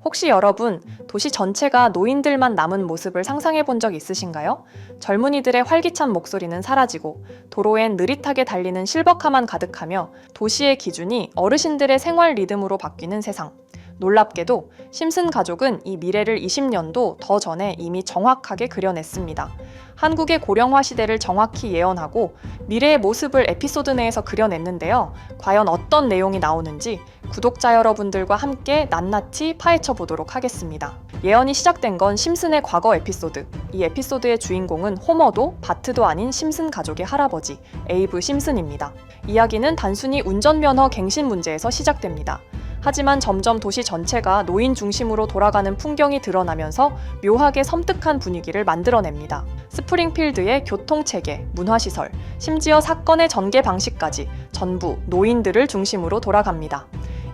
혹시 여러분, 도시 전체가 노인들만 남은 모습을 상상해 본 적 있으신가요? 젊은이들의 활기찬 목소리는 사라지고 도로엔 느릿하게 달리는 실버카만 가득하며 도시의 기준이 어르신들의 생활 리듬으로 바뀌는 세상. 놀랍게도 심슨 가족은 이 미래를 20년도 더 전에 이미 정확하게 그려냈습니다. 한국의 고령화 시대를 정확히 예언하고 미래의 모습을 에피소드 내에서 그려냈는데요. 과연 어떤 내용이 나오는지 구독자 여러분들과 함께 낱낱이 파헤쳐 보도록 하겠습니다. 예언이 시작된 건 심슨의 과거 에피소드. 이 에피소드의 주인공은 호머도 바트도 아닌 심슨 가족의 할아버지 에이브 심슨입니다. 이야기는 단순히 운전면허 갱신 문제에서 시작됩니다. 하지만 점점 도시 전체가 노인 중심으로 돌아가는 풍경이 드러나면서 묘하게 섬뜩한 분위기를 만들어냅니다. 스프링필드의 교통체계, 문화시설, 심지어 사건의 전개 방식까지 전부 노인들을 중심으로 돌아갑니다.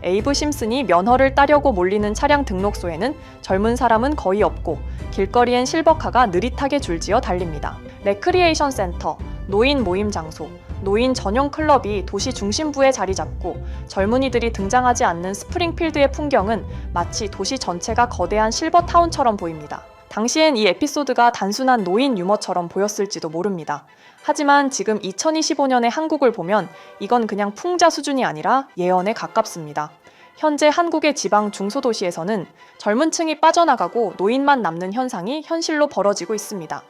에이브 심슨이 면허를 따려고 몰리는 차량 등록소에는 젊은 사람은 거의 없고 길거리엔 실버카가 느릿하게 줄지어 달립니다. 레크리에이션 센터, 노인 모임 장소, 노인 전용 클럽이 도시 중심부에 자리 잡고 젊은이들이 등장하지 않는 스프링필드의 풍경은 마치 도시 전체가 거대한 실버타운처럼 보입니다. 당시엔 이 에피소드가 단순한 노인 유머처럼 보였을지도 모릅니다. 하지만 지금 2025년의 한국을 보면 이건 그냥 풍자 수준이 아니라 예언에 가깝습니다. 현재 한국의 지방 중소도시에서는 젊은 층이 빠져나가고 노인만 남는 현상이 현실로 벌어지고 있습니다.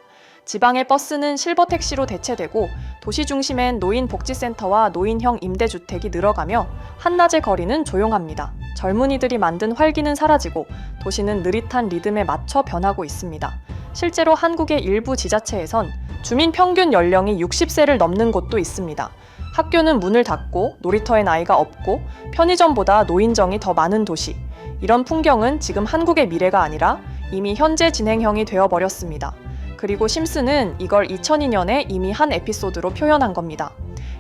지방의 버스는 실버 택시로 대체되고 도시 중심엔 노인 복지센터와 노인형 임대주택이 늘어가며 한낮의 거리는 조용합니다. 젊은이들이 만든 활기는 사라지고 도시는 느릿한 리듬에 맞춰 변하고 있습니다. 실제로 한국의 일부 지자체에선 주민 평균 연령이 60세를 넘는 곳도 있습니다. 학교는 문을 닫고 놀이터에 나이가 없고 편의점보다 노인정이 더 많은 도시. 이런 풍경은 지금 한국의 미래가 아니라 이미 현재 진행형이 되어버렸습니다. 그리고 심슨은 이걸 2002년에 이미 한 에피소드로 표현한 겁니다.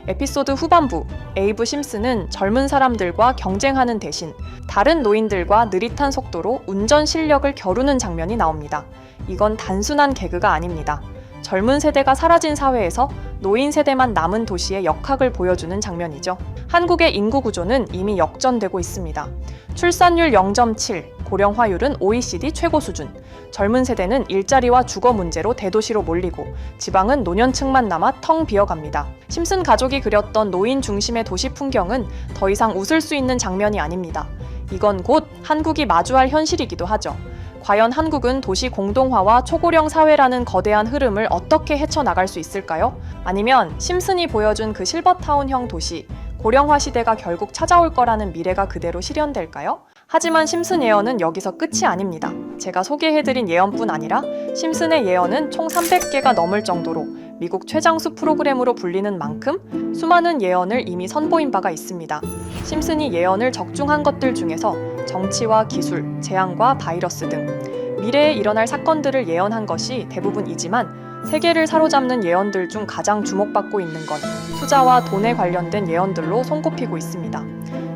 에피소드 후반부, 에이브 심슨은 젊은 사람들과 경쟁하는 대신 다른 노인들과 느릿한 속도로 운전 실력을 겨루는 장면이 나옵니다. 이건 단순한 개그가 아닙니다. 젊은 세대가 사라진 사회에서 노인 세대만 남은 도시의 역학을 보여주는 장면이죠. 한국의 인구 구조는 이미 역전되고 있습니다. 출산율 0.7, 고령화율은 OECD 최고 수준. 젊은 세대는 일자리와 주거 문제로 대도시로 몰리고 지방은 노년층만 남아 텅 비어갑니다. 심슨 가족이 그렸던 노인 중심의 도시 풍경은 더 이상 웃을 수 있는 장면이 아닙니다. 이건 곧 한국이 마주할 현실이기도 하죠. 과연 한국은 도시 공동화와 초고령 사회라는 거대한 흐름을 어떻게 헤쳐나갈 수 있을까요? 아니면 심슨이 보여준 그 실버타운형 도시, 고령화 시대가 결국 찾아올 거라는 미래가 그대로 실현될까요? 하지만 심슨 예언은 여기서 끝이 아닙니다. 제가 소개해드린 예언뿐 아니라 심슨의 예언은 총 300개가 넘을 정도로 미국 최장수 프로그램으로 불리는 만큼 수많은 예언을 이미 선보인 바가 있습니다. 심슨이 예언을 적중한 것들 중에서 정치와 기술, 재앙과 바이러스 등 미래에 일어날 사건들을 예언한 것이 대부분이지만 세계를 사로잡는 예언들 중 가장 주목받고 있는 건 투자와 돈에 관련된 예언들로 손꼽히고 있습니다.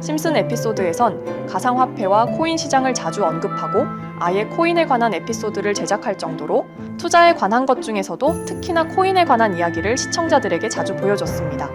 심슨 에피소드에선 가상화폐와 코인 시장을 자주 언급하고 아예 코인에 관한 에피소드를 제작할 정도로 투자에 관한 것 중에서도 특히나 코인에 관한 이야기를 시청자들에게 자주 보여줬습니다.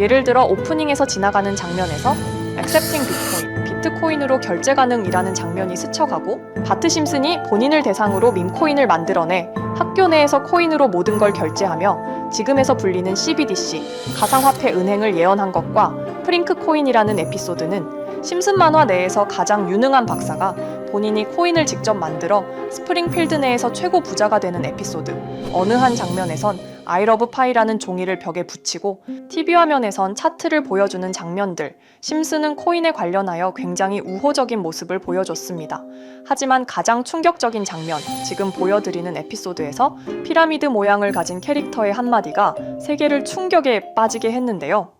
예를 들어 오프닝에서 지나가는 장면에서 Accepting Bitcoin, 비트코인으로 결제 가능이라는 장면이 스쳐가고 바트 심슨이 본인을 대상으로 밈코인을 만들어내 학교 내에서 코인으로 모든 걸 결제하며 지금에서 불리는 CBDC, 가상화폐 은행을 예언한 것과 프링크 코인이라는 에피소드는 심슨 만화 내에서 가장 유능한 박사가 본인이 코인을 직접 만들어 스프링필드 내에서 최고 부자가 되는 에피소드. 어느 한 장면에선 I love pie라는 종이를 벽에 붙이고 TV 화면에선 차트를 보여주는 장면들. 심슨은 코인에 관련하여 굉장히 우호적인 모습을 보여줬습니다. 하지만 가장 충격적인 장면, 지금 보여드리는 에피소드에서 피라미드 모양을 가진 캐릭터의 한마디가 세계를 충격에 빠지게 했는데요.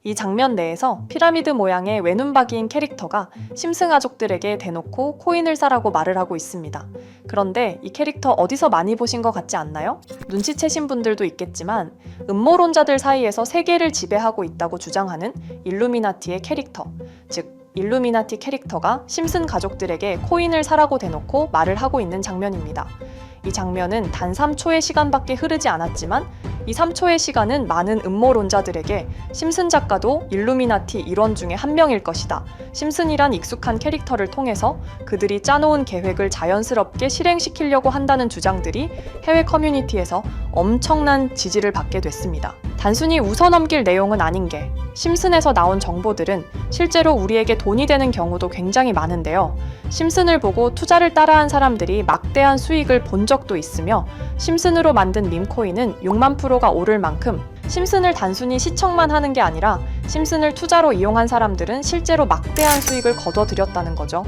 이 장면 내에서 피라미드 모양의 외눈박이인 캐릭터가 심슨 가족들에게 대놓고 코인을 사라고 말을 하고 있습니다. 그런데 이 캐릭터 어디서 많이 보신 것 같지 않나요? 눈치채신 분들도 있겠지만 음모론자들 사이에서 세계를 지배하고 있다고 주장하는 일루미나티의 캐릭터, 즉 일루미나티 캐릭터가 심슨 가족들에게 코인을 사라고 대놓고 말을 하고 있는 장면입니다. 이 장면은 단 3초의 시간밖에 흐르지 않았지만 이 3초의 시간은 많은 음모론자들에게 심슨 작가도 일루미나티 일원 중에 한 명일 것이다. 심슨이란 익숙한 캐릭터를 통해서 그들이 짜놓은 계획을 자연스럽게 실행시키려고 한다는 주장들이 해외 커뮤니티에서 엄청난 지지를 받게 됐습니다. 단순히 웃어넘길 내용은 아닌 게 심슨에서 나온 정보들은 실제로 우리에게 돈이 되는 경우도 굉장히 많은데요. 심슨을 보고 투자를 따라한 사람들이 막대한 수익을 본 적도 있으며 심슨으로 만든 밈코인은 6만 프로가 오를 만큼 심슨을 단순히 시청만 하는 게 아니라 심슨을 투자로 이용한 사람들은 실제로 막대한 수익을 거둬들였다는 거죠.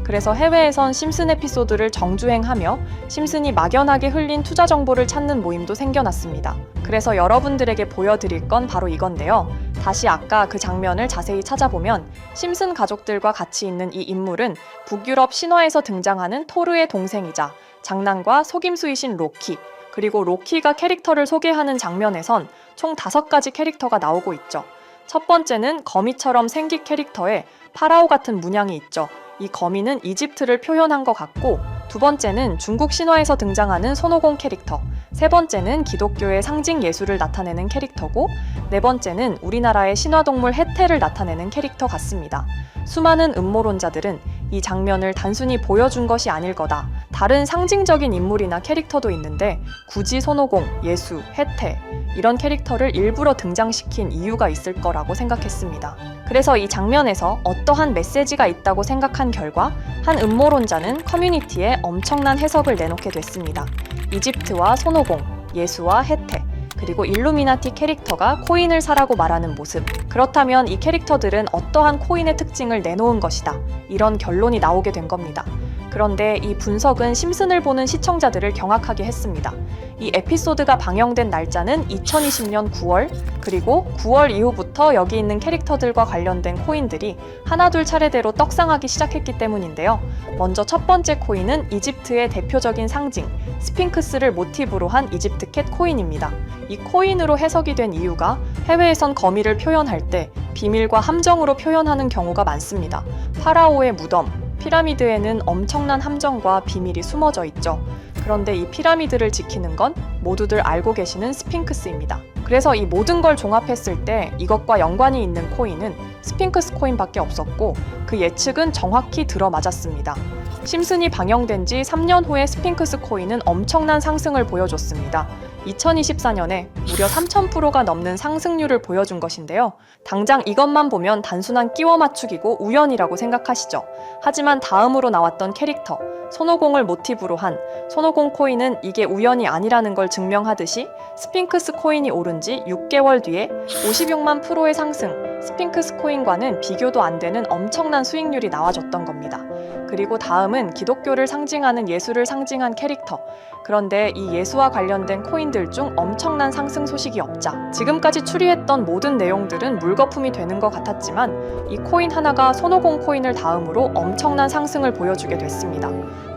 그래서 해외에선 심슨 에피소드를 정주행하며 심슨이 막연하게 흘린 투자 정보를 찾는 모임도 생겨났습니다. 그래서 여러분들에게 보여드릴 건 바로 이건데요. 다시 아까 그 장면을 자세히 찾아보면 심슨 가족들과 같이 있는 이 인물은 북유럽 신화에서 등장하는 토르의 동생이자 장난과 속임수이신 로키, 그리고 로키가 캐릭터를 소개하는 장면에선 총 5가지 캐릭터가 나오고 있죠. 첫 번째는 거미처럼 생긴 캐릭터에 파라오 같은 문양이 있죠. 이 거미는 이집트를 표현한 것 같고, 두 번째는 중국 신화에서 등장하는 손오공 캐릭터, 세 번째는 기독교의 상징 예수를 나타내는 캐릭터고, 네 번째는 우리나라의 신화동물 해태를 나타내는 캐릭터 같습니다. 수많은 음모론자들은 이 장면을 단순히 보여준 것이 아닐 거다. 다른 상징적인 인물이나 캐릭터도 있는데 굳이 손오공, 예수, 해태 이런 캐릭터를 일부러 등장시킨 이유가 있을 거라고 생각했습니다. 그래서 이 장면에서 어떠한 메시지가 있다고 생각한 결과 한 음모론자는 커뮤니티에 엄청난 해석을 내놓게 됐습니다. 이집트와 손오공, 예수와 해태, 그리고 일루미나티 캐릭터가 코인을 사라고 말하는 모습. 그렇다면 이 캐릭터들은 어떠한 코인의 특징을 내놓은 것이다. 이런 결론이 나오게 된 겁니다. 그런데 이 분석은 심슨을 보는 시청자들을 경악하게 했습니다. 이 에피소드가 방영된 날짜는 2020년 9월, 그리고 9월 이후부터 여기 있는 캐릭터들과 관련된 코인들이 하나둘 차례대로 떡상하기 시작했기 때문인데요. 먼저 첫 번째 코인은 이집트의 대표적인 상징, 스핑크스를 모티브로 한 이집트 캣 코인입니다. 이 코인으로 해석이 된 이유가 해외에선 거미를 표현할 때 비밀과 함정으로 표현하는 경우가 많습니다. 파라오의 무덤, 피라미드에는 엄청난 함정과 비밀이 숨어져 있죠. 그런데 이 피라미드를 지키는 건 모두들 알고 계시는 스핑크스입니다. 그래서 이 모든 걸 종합했을 때 이것과 연관이 있는 코인은 스핑크스 코인밖에 없었고 그 예측은 정확히 들어맞았습니다. 심슨이 방영된 지 3년 후에 스핑크스 코인은 엄청난 상승을 보여줬습니다. 2024년에 무려 3000%가 넘는 상승률을 보여준 것인데요. 당장 이것만 보면 단순한 끼워 맞추기고 우연이라고 생각하시죠. 하지만 다음으로 나왔던 캐릭터, 손오공을 모티브로 한 손오공 코인은 이게 우연이 아니라는 걸 증명하듯이 스핑크스 코인이 오른 지 6개월 뒤에 56만 프로의 상승, 스핑크스 코인과는 비교도 안 되는 엄청난 수익률이 나와줬던 겁니다. 그리고 다음은 기독교를 상징하는 예수를 상징한 캐릭터. 그런데 이 예수와 관련된 코인들 중 엄청난 상승 소식이 없자 지금까지 추리했던 모든 내용들은 물거품이 되는 것 같았지만 이 코인 하나가 손오공 코인을 다음으로 엄청난 상승을 보여주게 됐습니다.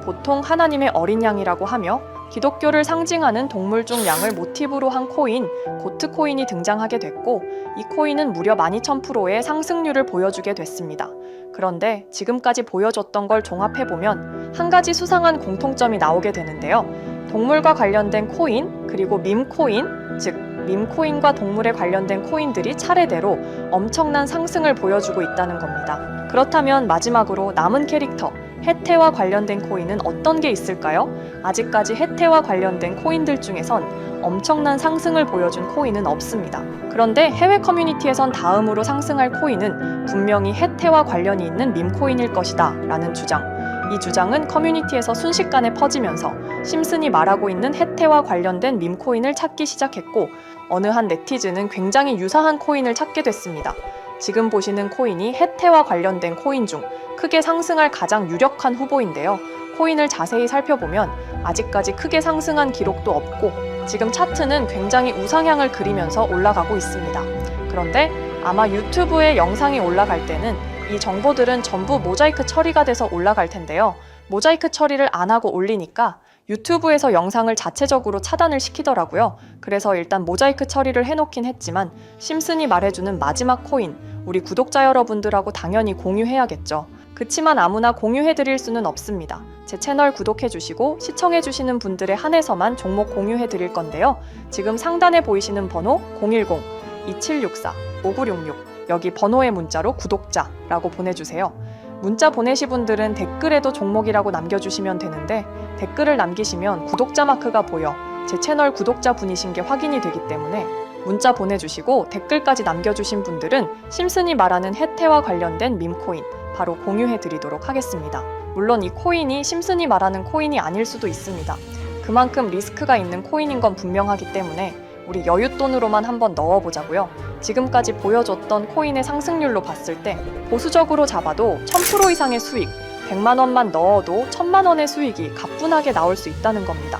보통 하나님의 어린 양이라고 하며 기독교를 상징하는 동물 중 양을 모티브로 한 코인, 고트 코인이 등장하게 됐고 이 코인은 무려 12,000%의 상승률을 보여주게 됐습니다. 그런데 지금까지 보여줬던 걸 종합해보면 한 가지 수상한 공통점이 나오게 되는데요. 동물과 관련된 코인, 그리고 밈코인, 즉 밈코인과 동물에 관련된 코인들이 차례대로 엄청난 상승을 보여주고 있다는 겁니다. 그렇다면 마지막으로 남은 캐릭터, 해태와 관련된 코인은 어떤 게 있을까요? 아직까지 해태와 관련된 코인들 중에선 엄청난 상승을 보여준 코인은 없습니다. 그런데 해외 커뮤니티에선 다음으로 상승할 코인은 분명히 해태와 관련이 있는 밈코인일 것이다 라는 주장. 이 주장은 커뮤니티에서 순식간에 퍼지면서 심슨이 말하고 있는 해태와 관련된 밈코인을 찾기 시작했고 어느 한 네티즌은 굉장히 유사한 코인을 찾게 됐습니다. 지금 보시는 코인이 해태와 관련된 코인 중 크게 상승할 가장 유력한 후보인데요. 코인을 자세히 살펴보면 아직까지 크게 상승한 기록도 없고 지금 차트는 굉장히 우상향을 그리면서 올라가고 있습니다. 그런데 아마 유튜브에 영상이 올라갈 때는 이 정보들은 전부 모자이크 처리가 돼서 올라갈 텐데요. 모자이크 처리를 안 하고 올리니까 유튜브에서 영상을 자체적으로 차단을 시키더라고요. 그래서 일단 모자이크 처리를 해놓긴 했지만 심슨이 말해주는 마지막 코인, 우리 구독자 여러분들하고 당연히 공유해야겠죠. 그치만 아무나 공유해드릴 수는 없습니다. 제 채널 구독해주시고 시청해주시는 분들에 한해서만 종목 공유해드릴 건데요. 지금 상단에 보이시는 번호 010-2764-5966 여기 번호의 문자로 구독자라고 보내주세요. 문자 보내시 분들은 댓글에도 종목이라고 남겨주시면 되는데 댓글을 남기시면 구독자 마크가 보여 제 채널 구독자 분이신 게 확인이 되기 때문에 문자 보내주시고 댓글까지 남겨주신 분들은 심슨이 말하는 해태와 관련된 밈코인 바로 공유해드리도록 하겠습니다. 물론 이 코인이 심슨이 말하는 코인이 아닐 수도 있습니다. 그만큼 리스크가 있는 코인인 건 분명하기 때문에 우리 여윳돈으로만 한번 넣어보자고요. 지금까지 보여줬던 코인의 상승률로 봤을 때 보수적으로 잡아도 1000% 이상의 수익, 100만 원만 넣어도 1000만 원의 수익이 가뿐하게 나올 수 있다는 겁니다.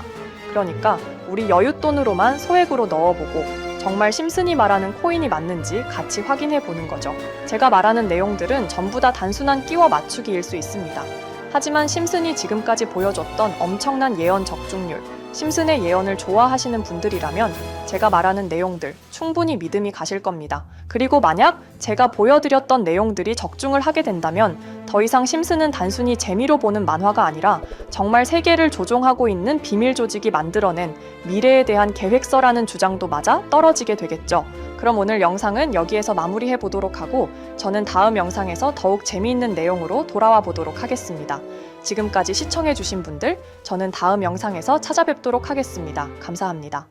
그러니까 우리 여윳돈으로만 소액으로 넣어보고 정말 심슨이 말하는 코인이 맞는지 같이 확인해 보는 거죠. 제가 말하는 내용들은 전부 다 단순한 끼워 맞추기일 수 있습니다. 하지만 심슨이 지금까지 보여줬던 엄청난 예언 적중률, 심슨의 예언을 좋아하시는 분들이라면 제가 말하는 내용들 충분히 믿음이 가실 겁니다. 그리고 만약 제가 보여드렸던 내용들이 적중을 하게 된다면 더 이상 심슨은 단순히 재미로 보는 만화가 아니라 정말 세계를 조종하고 있는 비밀 조직이 만들어낸 미래에 대한 계획서라는 주장도 맞아 떨어지게 되겠죠. 그럼 오늘 영상은 여기에서 마무리해 보도록 하고 저는 다음 영상에서 더욱 재미있는 내용으로 돌아와 보도록 하겠습니다. 지금까지 시청해 주신 분들, 저는 다음 영상에서 찾아뵙도록 하겠습니다. 감사합니다.